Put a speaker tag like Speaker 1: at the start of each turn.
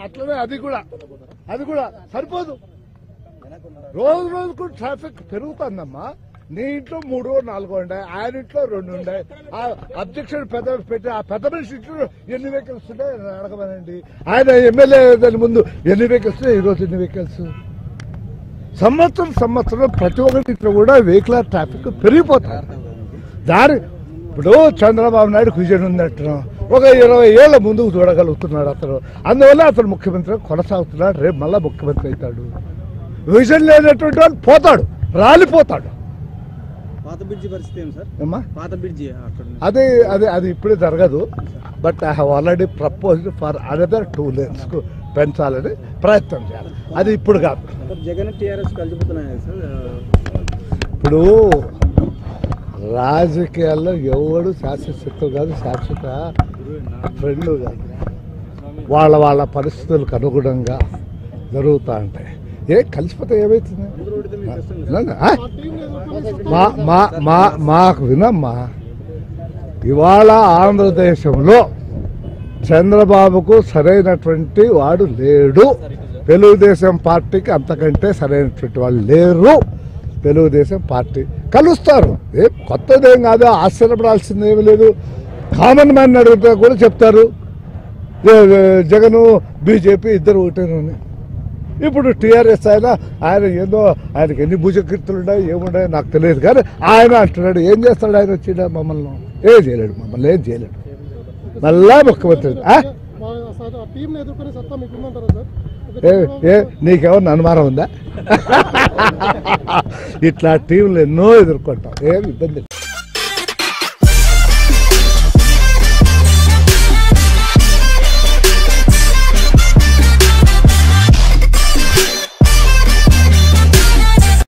Speaker 1: అట్లనే అది కూడా సరిపోదు. రోజుకు ట్రాఫిక్ పెరుగుతుందమ్మా. నీ ఇంట్లో 3 or 4 ఉన్నాయి, ఆయన ఇంట్లో 2 ఉన్నాయి. ఆ అబ్జెక్షన్ పెట్టి ఆ పెద్ద మనిషి ఇంట్లో ఎన్ని వెహికల్స్ ఉన్నాయి అడగమనండి. ఆయన ఎమ్మెల్యే దాని ముందు ఎన్ని వెహికల్స్, ఈరోజు ఎన్ని వెహికల్స్. సంవత్సరం ప్రతి ఒక్కరింట్లో కూడా వెహికల్ ట్రాఫిక్ పెరిగిపోతారు. దాని ఇప్పుడు చంద్రబాబు నాయుడు విజన్ ఉందంటున్నాం. ఒక 20 ఏళ్ల ముందుకు చూడగలుగుతున్నాడు అతను. అందువల్ల అతను ముఖ్యమంత్రి కొనసాగుతున్నాడు. రేపు మళ్ళా ముఖ్యమంత్రి అవుతాడు. విజన్ లేనటువంటి వాళ్ళు పోతాడు, రాలిపోతాడు. అది ఇప్పుడే జరగదు. But I have already proposed for another 2 lanes కు పెంచాలని ప్రయత్నం చేయాలి. అది ఇప్పుడు కాదు. ఇప్పుడు రాజకీయాల్లో ఎవడు శాశ్వత కాదు, శాశ్వత ఫ్రెండ్లు కాదు. వాళ్ళ పరిస్థితులకు అనుగుణంగా జరుగుతూ ఉంటాయి. కలిసిపోతే ఏమవుతుంది? మాకు వినమ్మా, ఇవాళ ఆంధ్రదేశంలో చంద్రబాబుకు సరైనటువంటి వాడు లేడు. తెలుగుదేశం పార్టీకి అంతకంటే సరైనటువంటి వాళ్ళు లేరు. తెలుగుదేశం పార్టీ కలుస్తారు. కొత్తదేం కాదు, ఆశ్చర్యపడాల్సింది ఏమి లేదు. కామన్ మ్యాన్ అడిగితే కూడా చెప్తారు జగను బీజేపీ ఇద్దరు ఒకటేనని. ఇప్పుడు టీఆర్ఎస్ ఆయన ఏదో ఆయనకి ఎన్ని భుజకీర్తులు ఉన్నాయి ఏమున్నాయో నాకు తెలియదు, కానీ ఆయన అంటున్నాడు. ఏం చేస్తాడు ఆయన వచ్చిన మమ్మల్ని? ఏం చేయలేడు, మమ్మల్ని ఏం చేయలేడు. మళ్ళా ముఖ్యమంత్రి నీకేమన్నా అనుమానం ఉందా? ఇట్లా టీంలు ఎన్నో ఎదుర్కొంటాం, ఏం ఇబ్బంది.